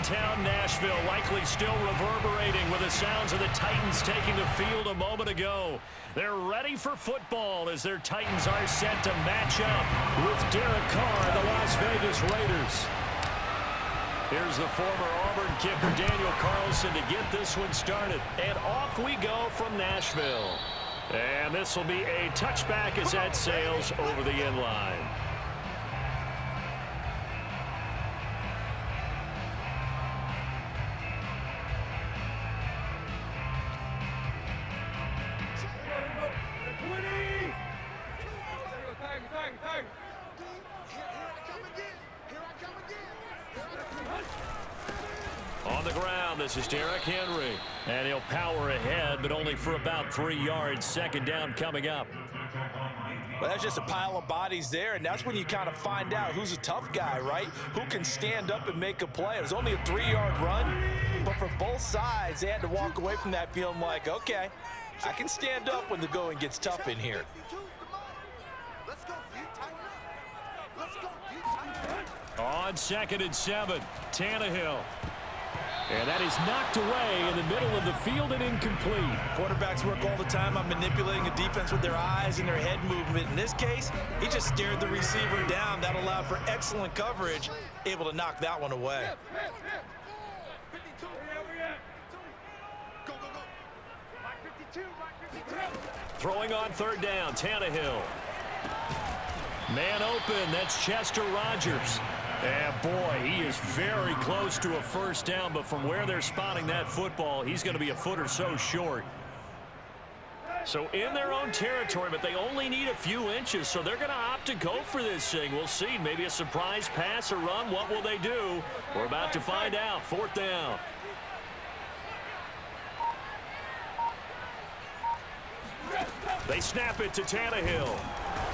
downtown Nashville, likely still reverberating with the sounds of the Titans taking the field a moment ago. They're ready for football as their Titans are set to match up with Derek Carr and the Las Vegas Raiders. Here's the former Auburn kicker Daniel Carlson to get this one started. And off we go from Nashville. And this will be a touchback as that sails over the end line. On the ground, this is Derrick Henry. And he'll power ahead, but only for about 3 yards. Second down coming up. Well, that's just a pile of bodies there, and that's when you kind of find out who's a tough guy, right? Who can stand up and make a play. It was only a 3-yard run, but for both sides, they had to walk away from that feeling like, okay, I can stand up when the going gets tough in here. On 2nd and 7, Tannehill. And that is knocked away in the middle of the field and incomplete. Quarterbacks work all the time on manipulating a defense with their eyes and their head movement. In this case, he just stared the receiver down. That allowed for excellent coverage, able to knock that one away. Throwing on 3rd down, Tannehill. Man open, that's Chester Rogers. And boy, he is very close to a first down, but from where they're spotting that football, he's going to be a foot or so short. So in their own territory, but they only need a few inches, so they're going to opt to go for this thing. We'll see. Maybe a surprise pass or run. What will they do? We're about to find out. 4th down. They snap it to Tannehill.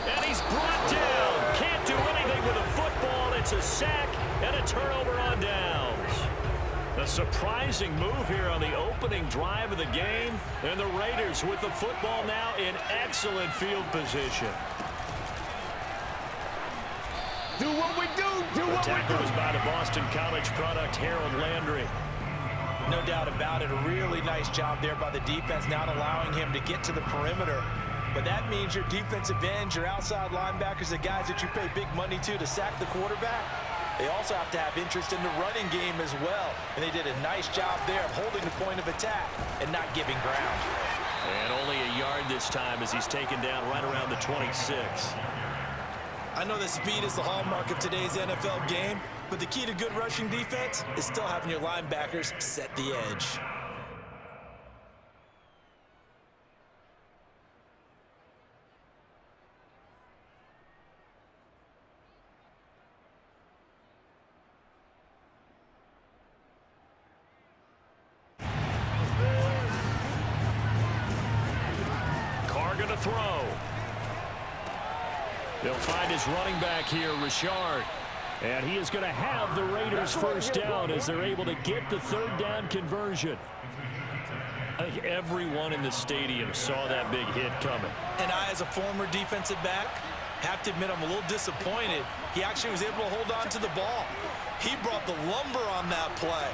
And he's brought down. Can't do anything with a football. It's a sack and a turnover on downs. A surprising move here on the opening drive of the game. And the Raiders with the football now in excellent field position. Do what we do. Do what we do. The tackle was by the Boston College product, Harold Landry. No doubt about it. A really nice job there by the defense, not allowing him to get to the perimeter. But that means your defensive ends, your outside linebackers, the guys that you pay big money to sack the quarterback, they also have to have interest in the running game as well. And they did a nice job there of holding the point of attack and not giving ground. And only a yard this time as he's taken down right around the 26. I know that speed is the hallmark of today's NFL game, but the key to good rushing defense is still having your linebackers set the edge. To throw. They'll find his running back here, Richard. And he is going to have the Raiders first down as they're able to get the 3rd down conversion. I think everyone in the stadium saw that big hit coming. And I, as a former defensive back, have to admit I'm a little disappointed. He actually was able to hold on to the ball. He brought the lumber on that play.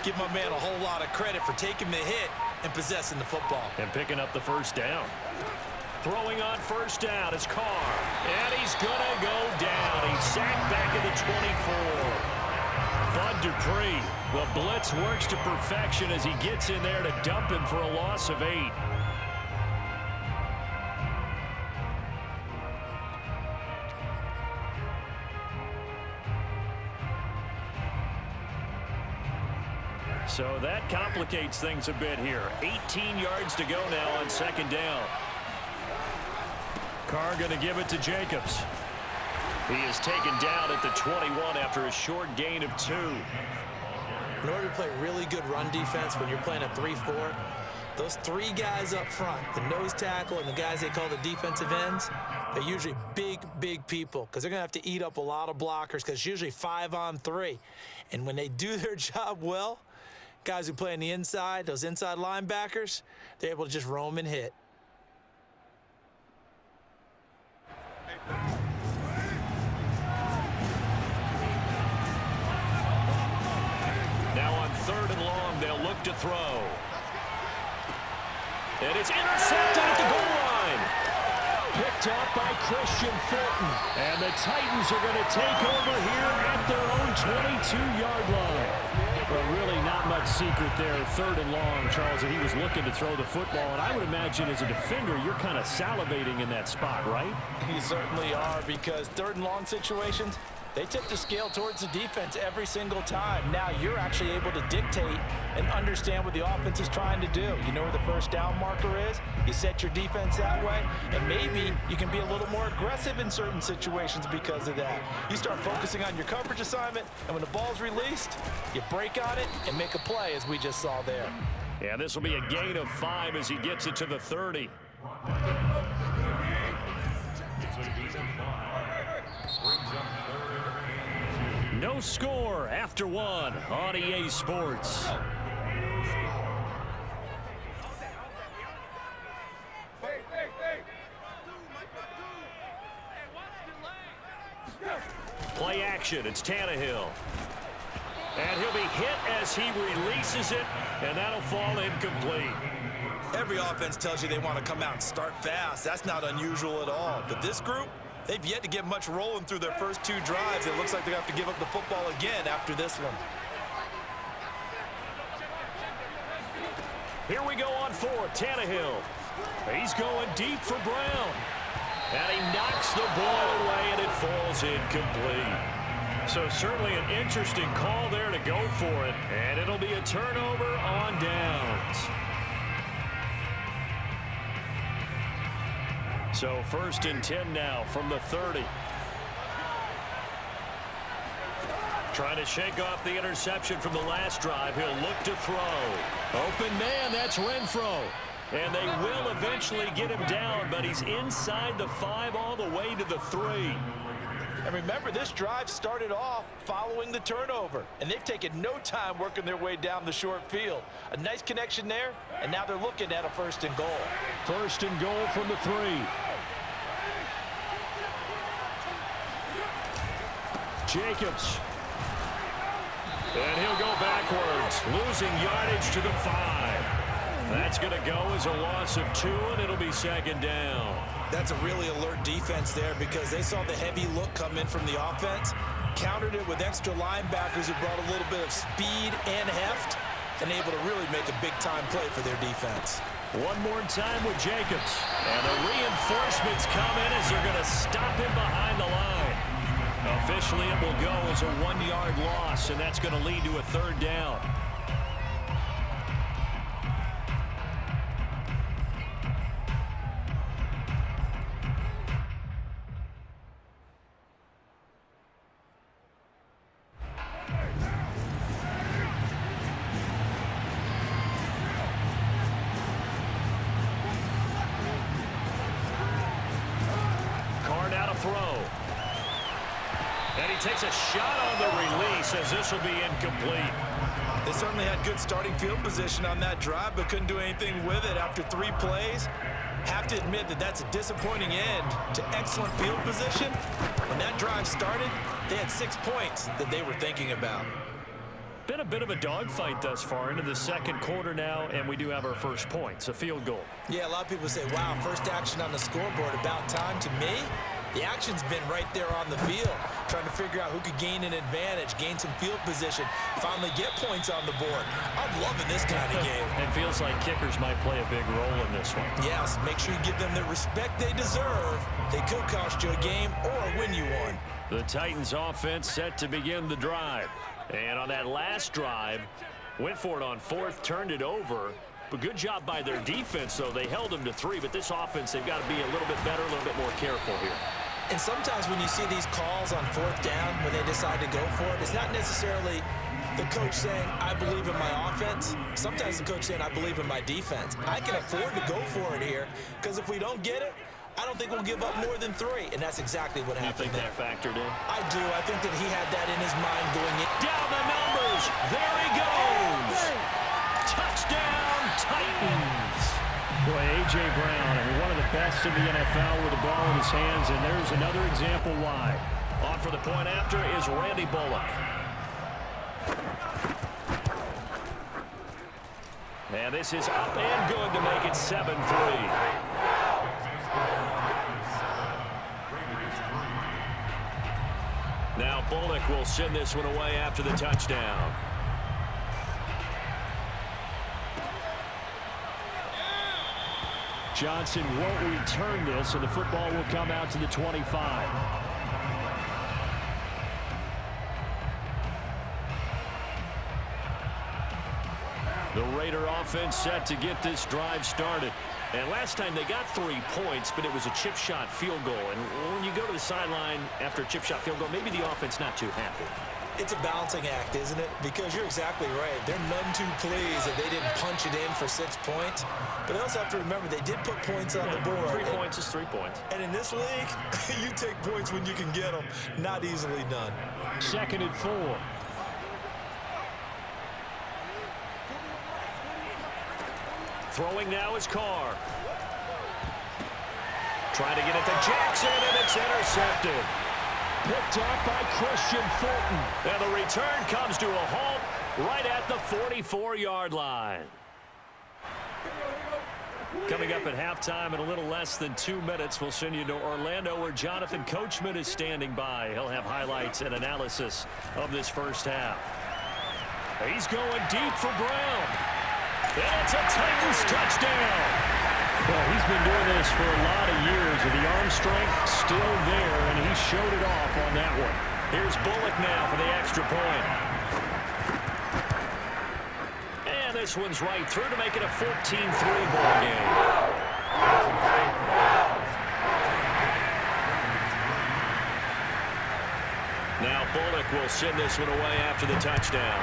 Give my man a whole lot of credit for taking the hit and possessing the football. And picking up the first down. Throwing on 1st down is Carr. And he's going to go down. He's sacked back at the 24. Bud Dupree. The blitz works to perfection as he gets in there to dump him for a loss of 8. So that complicates things a bit here. 18 yards to go now on 2nd down. Carr going to give it to Jacobs. He is taken down at the 21 after a short gain of 2. In order to play really good run defense when you're playing a 3-4, those 3 guys up front, the nose tackle and the guys they call the defensive ends, they're usually big people because they're going to have to eat up a lot of blockers because it's usually 5-on-3. And when they do their job well, guys who play on the inside, those inside linebackers, they're able to just roam and hit. 3rd and long. They'll look to throw. And it's intercepted at the goal line. Picked up by Christian Fulton. And the Titans are going to take over here at their own 22-yard line. But really not much secret there. 3rd and long, Charles, and he was looking to throw the football. And I would imagine as a defender, you're kind of salivating in that spot, right? You certainly are, because 3rd and long situations, they tip the scale towards the defense every single time. Now you're actually able to dictate and understand what the offense is trying to do. You know where the first down marker is. You set your defense that way, and maybe you can be a little more aggressive in certain situations because of that. You start focusing on your coverage assignment, and when the ball's released, you break on it and make a play, as we just saw there. Yeah, this will be a gain of 5 as he gets it to the 30. No score after 1 on EA Sports. Play action, it's Tannehill. And he'll be hit as he releases it, and that'll fall incomplete. Every offense tells you they want to come out and start fast. That's not unusual at all. But this group, they've yet to get much rolling through their first 2 drives. It looks like they have to give up the football again after this one. Here we go on 4th, Tannehill. He's going deep for Brown. And he knocks the ball away, and it falls incomplete. So certainly an interesting call there to go for it. And it'll be a turnover on downs. So 1st and 10 now from the 30. Trying to shake off the interception from the last drive. He'll look to throw. Open man, that's Renfro. And they will eventually get him down, but he's inside the 5 all the way to the 3. And remember, this drive started off following the turnover, and they've taken no time working their way down the short field. A nice connection there, and now they're looking at a 1st and goal. 1st and goal from the 3. Jacobs. And he'll go backwards, losing yardage to the 5. That's going to go as a loss of 2, and it'll be 2nd down. That's a really alert defense there, because they saw the heavy look come in from the offense, countered it with extra linebackers who brought a little bit of speed and heft, and able to really make a big-time play for their defense. One more time with Jacobs. And the reinforcements come in as they're going to stop him behind the line. Officially, it will go as a 1-yard loss, and that's going to lead to a 3rd down. Takes a shot on the release as this will be incomplete. They certainly had good starting field position on that drive, but couldn't do anything with it after 3 plays. Have to admit that that's a disappointing end to excellent field position. When that drive started, they had 6 points that they were thinking about. Been a bit of a dogfight thus far into the 2nd quarter now, and we do have our first points, a field goal. Yeah, a lot of people say, wow, first action on the scoreboard, about time. To me, the action's been right there on the field, trying to figure out who could gain an advantage, gain some field position, finally get points on the board. I'm loving this kind of game. It feels like kickers might play a big role in this one. Yes, make sure you give them the respect they deserve. They could cost you a game or win you one. The Titans offense set to begin the drive. And on that last drive, went for it on 4th, turned it over. But good job by their defense, though. They held them to 3, but this offense, they've got to be a little bit better, a little bit more careful here. And sometimes when you see these calls on 4th down, when they decide to go for it, it's not necessarily the coach saying, I believe in my offense. Sometimes the coach saying, I believe in my defense. I can afford to go for it here, because if we don't get it, I don't think we'll give up more than 3, and that's exactly what happened there. You think that factored in? I do. I think that he had that in his mind going in. Down the numbers. There he goes. Touchdown, Titans. Boy, A.J. Brown, I mean, one of the best in the NFL with the ball in his hands, and there's another example why. On for the point after is Randy Bullock. And this is up and good to make it 7-3. Now Bullock will send this one away after the touchdown. Johnson won't return this, and the football will come out to the 25. The Raider offense set to get this drive started. And last time they got 3 points, but it was a chip shot field goal. And when you go to the sideline after a chip shot field goal, maybe the offense not too happy. It's a balancing act, isn't it? Because you're exactly right. They're none too pleased that they didn't punch it in for 6 points. But they also have to remember they did put points on the board. 3 points is 3 points. And in this league, you take points when you can get them. Not easily done. 2nd and 4. Throwing now is Carr. Trying to get it to Jackson, and it's intercepted. Picked up by Christian Fulton. And the return comes to a halt right at the 44-yard line. Coming up at halftime in a little less than 2 minutes, we'll send you to Orlando where Jonathan Coachman is standing by. He'll have highlights and analysis of this first half. He's going deep for Brown. And it's a Titans touchdown. Well, he's been doing this for a lot of years, and the arm strength still there, and he showed it off on that one. Here's Bullock now for the extra point. And this one's right through to make it a 14-3 ball game. Now Bullock will send this one away after the touchdown.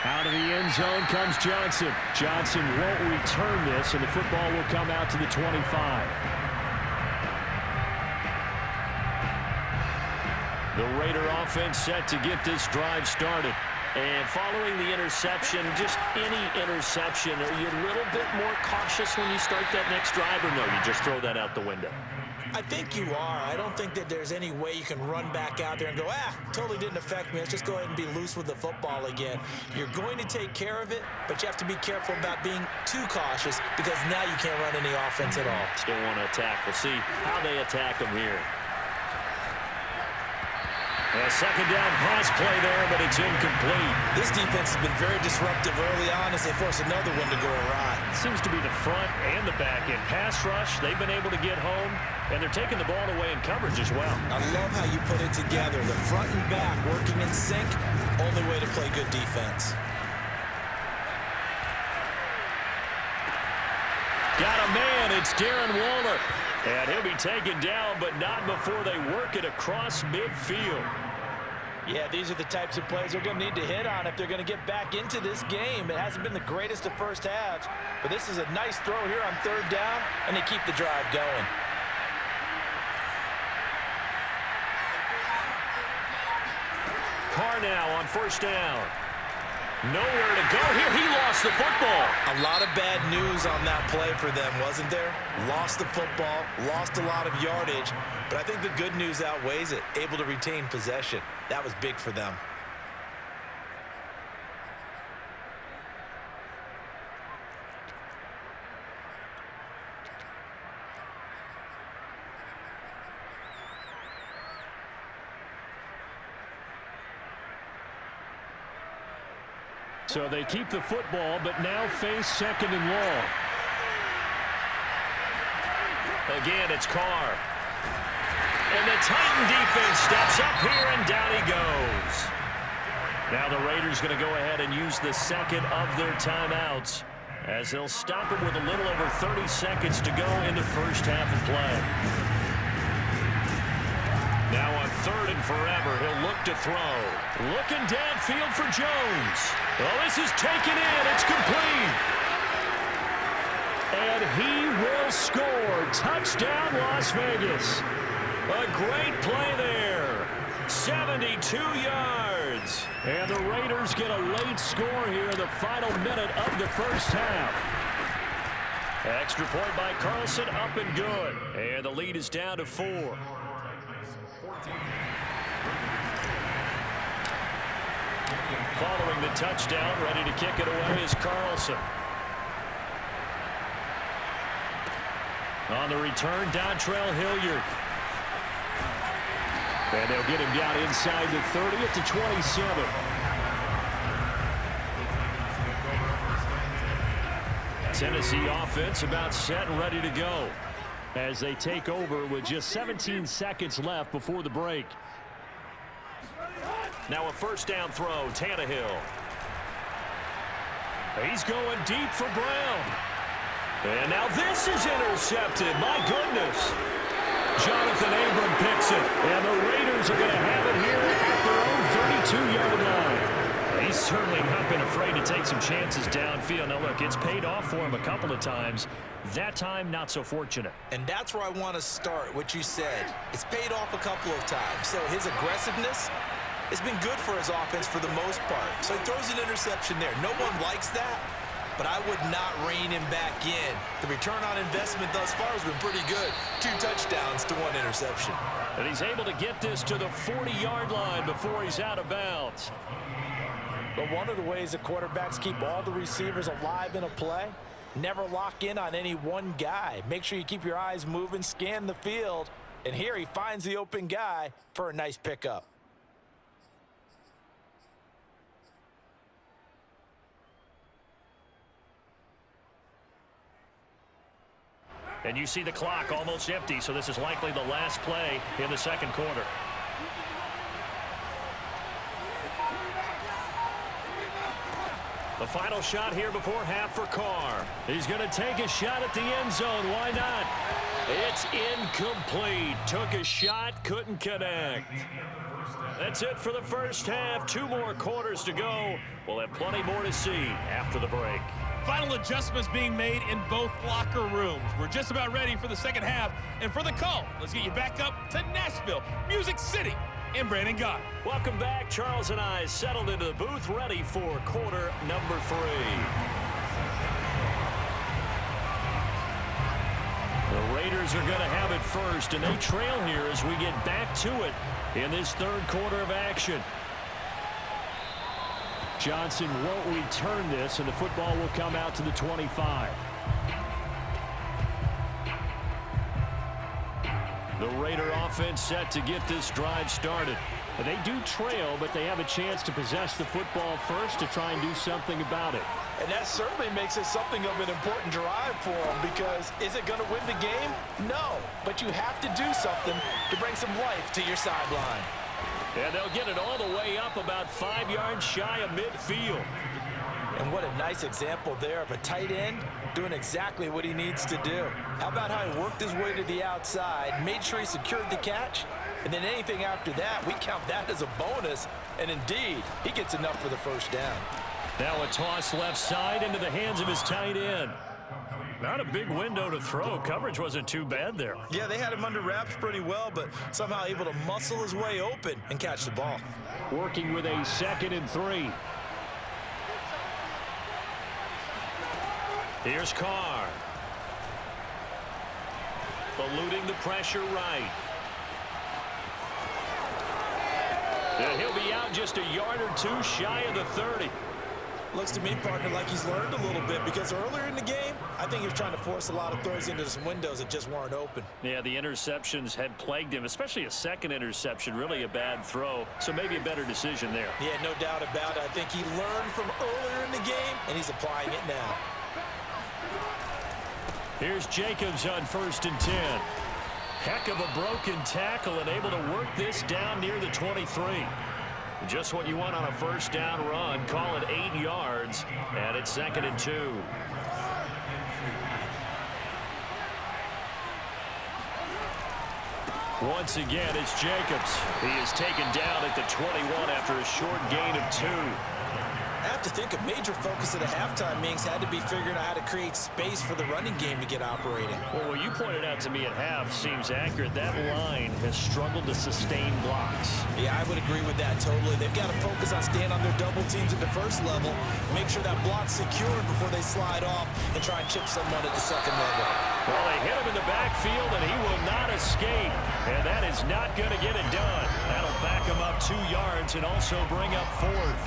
Out of the end zone comes Johnson. Johnson won't return this, and the football will come out to the 25. The Raider offense set to get this drive started. And following the interception, just any interception, are you a little bit more cautious when you start that next drive, or no, you just throw that out the window? I think you are. I don't think that there's any way you can run back out there and go, totally didn't affect me. Let's just go ahead and be loose with the football again. You're going to take care of it, but you have to be careful about being too cautious because now you can't run any offense at all. Still want to attack. We'll see how they attack them here. A second down pass play there, but it's incomplete. This defense has been very disruptive early on as they force another one to go awry. It seems to be the front and the back end. Pass rush, they've been able to get home, and they're taking the ball away in coverage as well. I love how you put it together. The front and back working in sync, only way to play good defense. Got a man, it's Darren Waller. And he'll be taken down, but not before they work it across midfield. Yeah, these are the types of plays they're going to need to hit on if they're going to get back into this game. It hasn't been the greatest of first halves, but this is a nice throw here on 3rd down, and they keep the drive going. Carr now on 1st down. Nowhere to go here. He lost the football. A lot of bad news on that play for them, wasn't there? Lost the football, lost a lot of yardage, but I think the good news outweighs it. Able to retain possession. That was big for them. So they keep the football, but now face 2nd and long. Again, it's Carr. And the Titan defense steps up here, and down he goes. Now the Raiders going to go ahead and use the 2nd of their timeouts as they'll stop it with a little over 30 seconds to go in the first half of play. Now on 3rd and forever, he'll look to throw. Looking downfield for Jones. Well, this is taken in. It's complete. And he will score. Touchdown, Las Vegas. A great play there. 72 yards. And the Raiders get a late score here in the final minute of the first half. Extra point by Carlson, up and good. And the lead is down to 4. scoring the touchdown. Ready to kick it away is Carlson. On the return, Dontrell Hilliard. And they'll get him down inside the 30 at the 27. Tennessee offense about set and ready to go as they take over with just 17 seconds left before the break. Now a first down throw, Tannehill. He's going deep for Brown. And now this is intercepted. My goodness. Jonathan Abram picks it. And the Raiders are going to have it here at their own 32-yard line. He's certainly not been afraid to take some chances downfield. Now, look, it's paid off for him a couple of times. That time, not so fortunate. And that's where I want to start, what you said. It's paid off a couple of times. So his aggressiveness has been good for his offense for the most part. So he throws an interception there. No one likes that, but I would not rein him back in. The return on investment thus far has been pretty good. 2 touchdowns to 1 interception. And he's able to get this to the 40-yard line before he's out of bounds. But one of the ways that quarterbacks keep all the receivers alive in a play, never lock in on any one guy. Make sure you keep your eyes moving, scan the field, and here he finds the open guy for a nice pickup. And you see the clock almost empty, so this is likely the last play in the second quarter. The final shot here before half for Carr. He's going to take a shot at the end zone. Why not? It's incomplete. Took a shot, couldn't connect. That's it for the first half. 2 more quarters to go. We'll have plenty more to see after the break. Final adjustments being made in both locker rooms. We're just about ready for the second half. And for the call, let's get you back up to Nashville, Music City, and Brandon Gott. Welcome back. Charles and I settled into the booth, ready for quarter number 3. The Raiders are going to have it first, and they trail here as we get back to it in this third quarter of action. Johnson won't return this, and the football will come out to the 25. The Raider offense set to get this drive started. They do trail, but they have a chance to possess the football first to try and do something about it. And that certainly makes it something of an important drive for them, because is it going to win the game? No, but you have to do something to bring some life to your sideline. And they'll get it all the way up about 5 yards shy of midfield. And what a nice example there of a tight end doing exactly what he needs to do. How about how he worked his way to the outside, made sure he secured the catch, and then anything after that, we count that as a bonus. And indeed, he gets enough for the first down. Now a toss left side into the hands of his tight end. Not a big window to throw. Coverage wasn't too bad there. Yeah, they had him under wraps pretty well, but somehow able to muscle his way open and catch the ball. Working with a 2nd and 3. Here's Carr. Eluding the pressure right. And he'll be out just a yard or 2 shy of the 30. Looks to me, partner, like he's learned a little bit, because earlier in the game, I think he was trying to force a lot of throws into some windows that just weren't open. Yeah, the interceptions had plagued him, especially a second interception, really a bad throw. So maybe a better decision there. Yeah, no doubt about it. I think he learned from earlier in the game, and he's applying it now. Here's Jacobs on 1st and 10. Heck of a broken tackle and able to work this down near the 23. Just what you want on a first down run. Call it 8 yards, and it's 2nd and 2. Once again, it's Jacobs. He is taken down at the 21 after a short gain of 2. I have to think a major focus of the halftime meetings had to be figuring out how to create space for the running game to get operating. Well, what you pointed out to me at half seems accurate. That line has struggled to sustain blocks. Yeah, I would agree with that totally. They've got to focus on staying on their double teams at the first level, make sure that block's secured before they slide off and try and chip someone at the second level. Well, they hit him in the backfield, and he will not escape. And that is not going to get it done. That'll back him up 2 yards and also bring up 4th.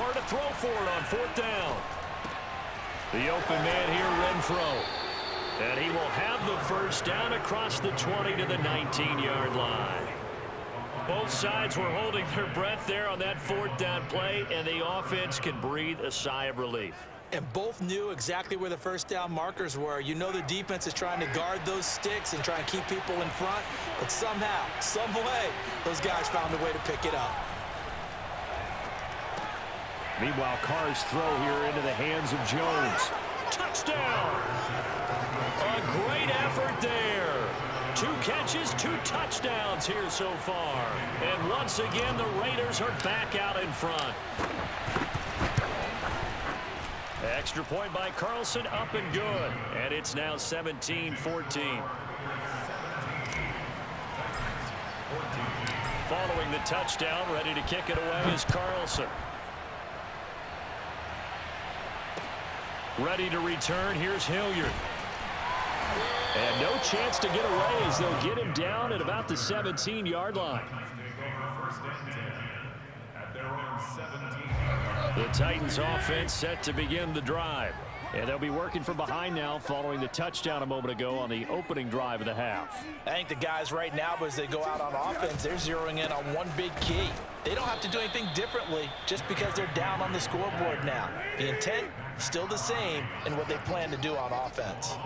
nowhere to throw for it on 4th down. The open man here, Renfro. And he will have the first down across the 20 to the 19-yard line. Both sides were holding their breath there on that 4th down play, and the offense can breathe a sigh of relief. And both knew exactly where the first down markers were. You know the defense is trying to guard those sticks and try and keep people in front, but somehow, some way, those guys found a way to pick it up. Meanwhile, Carr's throw here into the hands of Jones. Touchdown! A great effort there. 2 catches, 2 touchdowns here so far. And once again, the Raiders are back out in front. Extra point by Carlson, up and good. And it's now 17-14. Following the touchdown, ready to kick it away is Carlson. Ready to return, here's Hilliard. And no chance to get away as they'll get him down at about the 17-yard line. The Titans offense set to begin the drive. And they'll be working from behind now following the touchdown a moment ago on the opening drive of the half. I think the guys right now, as they go out on offense, they're zeroing in on one big key. They don't have to do anything differently just because they're down on the scoreboard now. The intent still the same in what they plan to do on offense.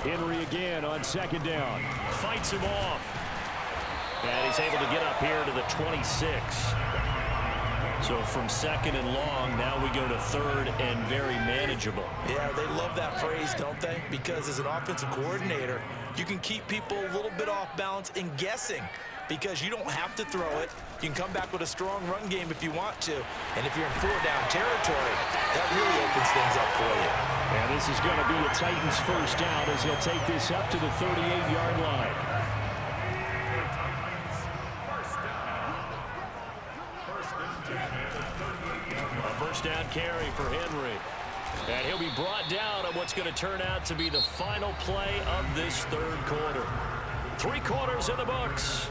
Henry again on 2nd down. Fights him off. And he's able to get up here to the 26. So from 2nd and long, now we go to 3rd and very manageable. Yeah, they love that phrase, don't they? Because as an offensive coordinator, you can keep people a little bit off balance and guessing because you don't have to throw it. You can come back with a strong run game if you want to. And if you're in 4-down territory, that really opens things up for you. And this is going to be a Titans first down as he'll take this up to the 38-yard line. A first down carry for Henry. And he'll be brought down on what's going to turn out to be the final play of this 3rd quarter. 3 quarters in the books.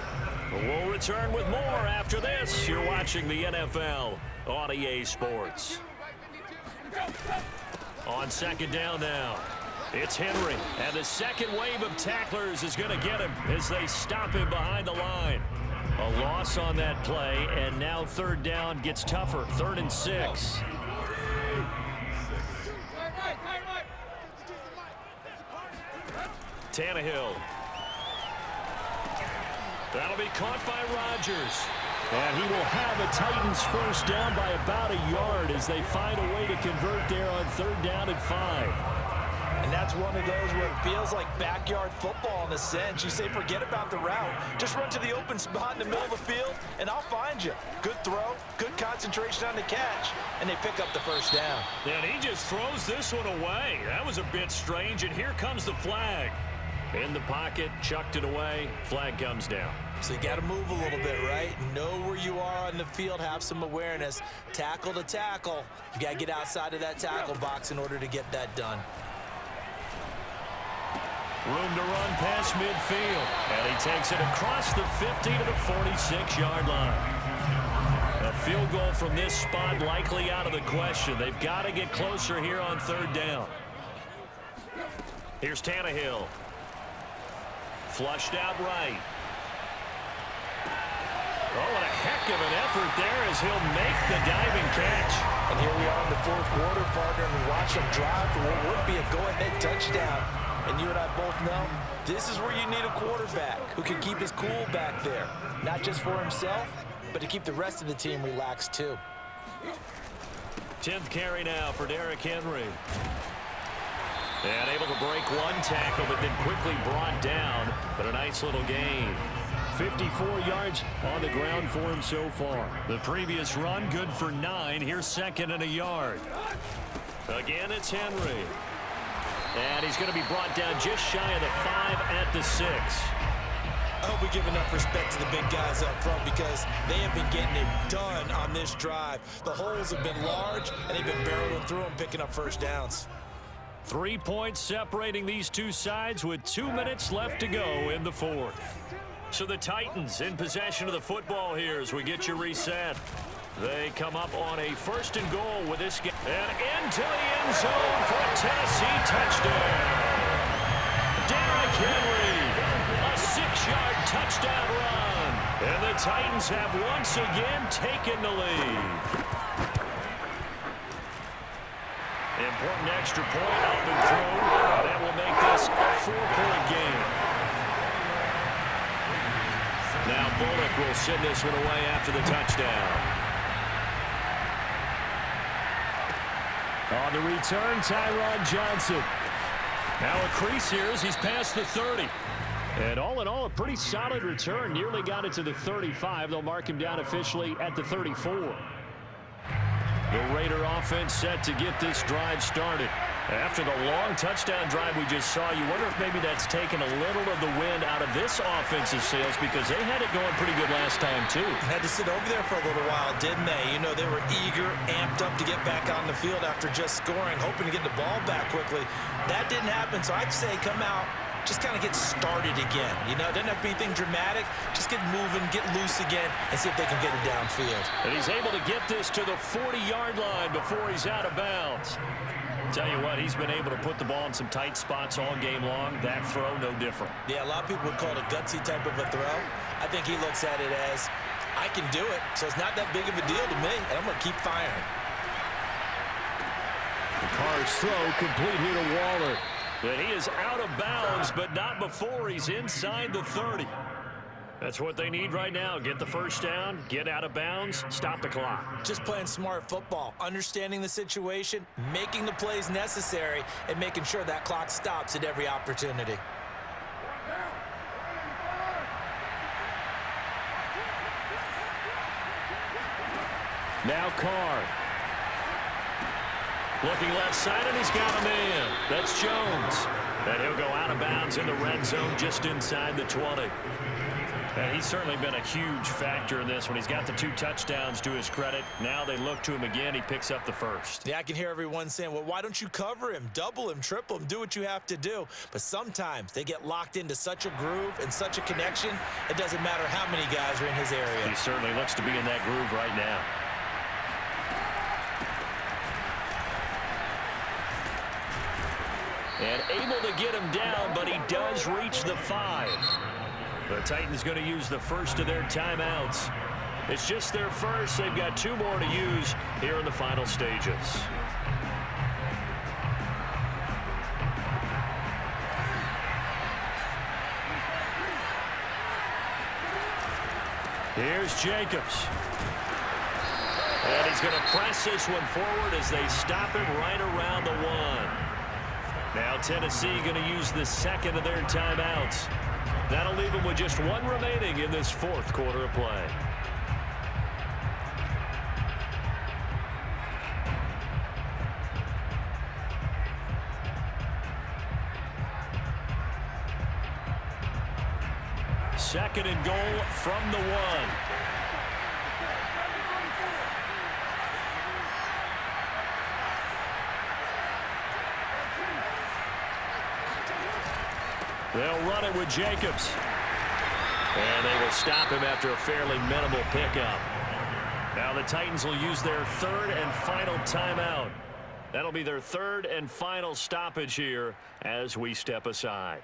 We'll return with more after this. You're watching the NFL on EA Sports. On 2nd down now, it's Henry. And the second wave of tacklers is going to get him as they stop him behind the line. A loss on that play, and now 3rd down gets tougher. 3rd and 6. Tannehill. That'll be caught by Rodgers. And he will have a Titans first down by about a yard as they find a way to convert there on 3rd down and 5. And that's one of those where it feels like backyard football in a sense. You say forget about the route. Just run to the open spot in the middle of the field, and I'll find you. Good throw, good concentration on the catch, and they pick up the first down. And he just throws this one away. That was a bit strange, and here comes the flag. In the pocket, chucked it away, flag comes down. So you got to move a little bit, right? Know where you are on the field, have some awareness. Tackle to tackle. You got to get outside of that tackle box in order to get that done. Room to run past midfield. And he takes it across the 50 to the 46-yard line. A field goal from this spot likely out of the question. They've got to get closer here on 3rd down. Here's Tannehill. Flushed out right. Oh, what a heck of an effort there as he'll make the diving catch. And here we are in the 4th quarter, partner, and we watch him drive for what would be a go-ahead touchdown. And you and I both know this is where you need a quarterback who can keep his cool back there. Not just for himself, but to keep the rest of the team relaxed too. 10th carry now for Derrick Henry. And able to break one tackle, but then quickly brought down. But a nice little gain. 54 yards on the ground for him so far. The previous run, good for 9. Here's 2nd and a yard. Again, it's Henry. And he's going to be brought down just shy of the 5 at the 6. I hope we give enough respect to the big guys up front because they have been getting it done on this drive. The holes have been large, and they've been barreling through them, picking up first downs. 3 points separating these two sides with 2 minutes left to go in the 4th. So the Titans in possession of the football here as we get you reset. They come up on a 1st and goal with this game. And into the end zone for a Tennessee touchdown. Derrick Henry, a 6-yard touchdown run. And the Titans have once again taken the lead. Important extra point up and through. That will make this a 4-point game. Now Bullock will send this one away after the touchdown. On the return, Tyron Johnson. Now a crease here as he's past the 30. And all in all, a pretty solid return. Nearly got it to the 35. They'll mark him down officially at the 34. The Raider offense set to get this drive started. After the long touchdown drive we just saw, you wonder if maybe that's taken a little of the wind out of this offense's sails because they had it going pretty good last time, too. Had to sit over there for a little while, didn't they? You know, they were eager, amped up to get back on the field after just scoring, hoping to get the ball back quickly. That didn't happen, so I'd say come out, just kind of get started again. You know, it doesn't have to be anything dramatic. Just get moving, get loose again, and see if they can get it downfield. And he's able to get this to the 40-yard line before he's out of bounds. Tell you what, he's been able to put the ball in some tight spots all game long. That throw, no different. Yeah, a lot of people would call it a gutsy type of a throw. I think he looks at it as, I can do it, so it's not that big of a deal to me, and I'm going to keep firing. The Carr's throw complete here to Waller. But he is out of bounds, but not before he's inside the 30. That's what they need right now. Get the first down, get out of bounds, stop the clock. Just playing smart football, understanding the situation, making the plays necessary, and making sure that clock stops at every opportunity. Now Carr. Looking left side, and he's got a man. That's Jones. And he'll go out of bounds in the red zone just inside the 20. And he's certainly been a huge factor in this one. He's got the 2 touchdowns to his credit. Now they look to him again. He picks up the first. Yeah, I can hear everyone saying, well, why don't you cover him, double him, triple him, do what you have to do. But sometimes they get locked into such a groove and such a connection, it doesn't matter how many guys are in his area. He certainly looks to be in that groove right now. And able to get him down, but he does reach the 5. The Titans going to use the first of their timeouts. It's just their first. They've got 2 more to use here in the final stages. Here's Jacobs. And he's going to press this one forward as they stop him right around the 1. Now Tennessee going to use the second of their timeouts. That'll leave them with just 1 remaining in this 4th quarter of play. Second and goal from the 1. They'll run it with Jacobs. And they will stop him after a fairly minimal pickup. Now the Titans will use their 3rd and final timeout. That'll be their 3rd and final stoppage here as we step aside.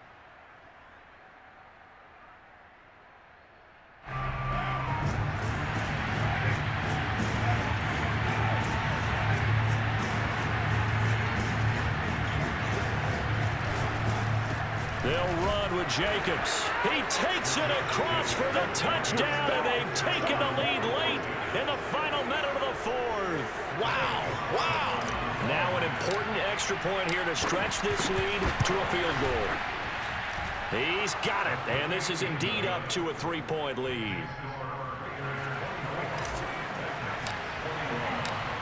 They'll run with Jacobs. He takes it across for the touchdown, and they've taken the lead late in the final minute of the 4th. Wow, wow. Now an important extra point here to stretch this lead to a field goal. He's got it, and this is indeed up to a 3-point lead.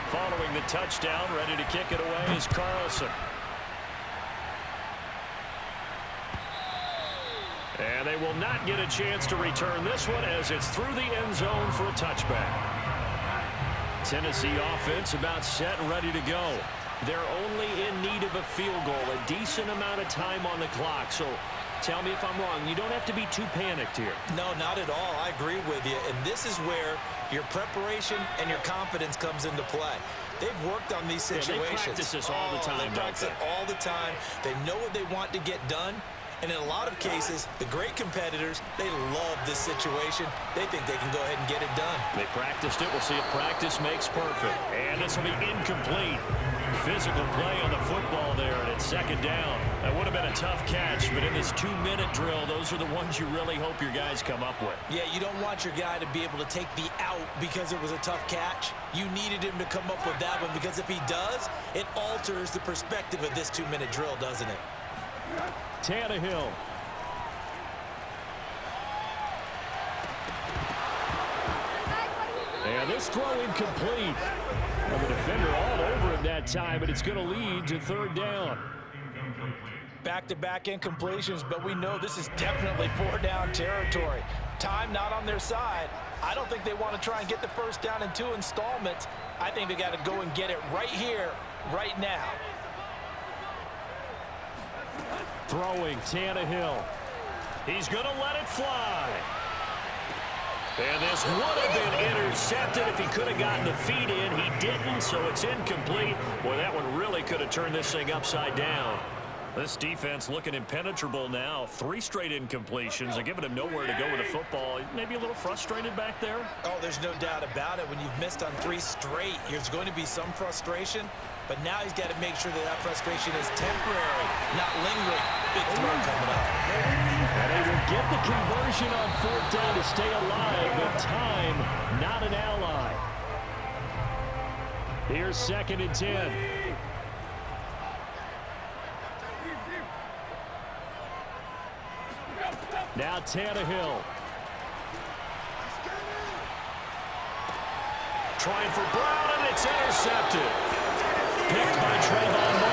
Following the touchdown, ready to kick it away is Carlson. And they will not get a chance to return this one as it's through the end zone for a touchback. Tennessee offense about set and ready to go. They're only in need of a field goal, a decent amount of time on the clock. So Tell me if I'm wrong. You don't have to be too panicked here. No, not at all. I agree with you. And this is where your preparation and your confidence comes into play. They've worked on these situations. Yeah, they practice this all the time. They practice it all the time. They know what they want to get done. And in a lot of cases, the great competitors, they love this situation. They think they can go ahead and get it done. They practiced it. We'll see if practice makes perfect. And this will be incomplete. Physical play on the football there, and it's second down. That would have been a tough catch, but in this 2-minute drill, those are the ones you really hope your guys come up with. Yeah, you don't want your guy to be able to take the out because it was a tough catch. You needed him to come up with that one, because if he does, it alters the perspective of this 2-minute drill, doesn't it? Tannehill. And this throw incomplete. Well, the defender all over him that time, but it's going to lead to third down. Back-to-back incompletions, but we know this is definitely 4-down territory. Time not on their side. I don't think they want to try and get the first down in 2 installments. I think they got to go and get it right here, right now. Throwing, Tannehill. He's going to let it fly. And this would have been intercepted if he could have gotten the feet in. He didn't, so it's incomplete. Boy, that one really could have turned this thing upside down. This defense looking impenetrable now. 3 straight incompletions. They're giving him nowhere to go with the football. Maybe a little frustrated back there. Oh, there's no doubt about it. When you've missed on 3 straight, there's going to be some frustration. But now he's got to make sure that that frustration is temporary, not lingering. Big throw coming up. And they will get the conversion on 4th down to stay alive, but time not an ally. Here's 2nd and 10. Now Tannehill. Trying for Brown, and it's intercepted. Picked by Trayvon.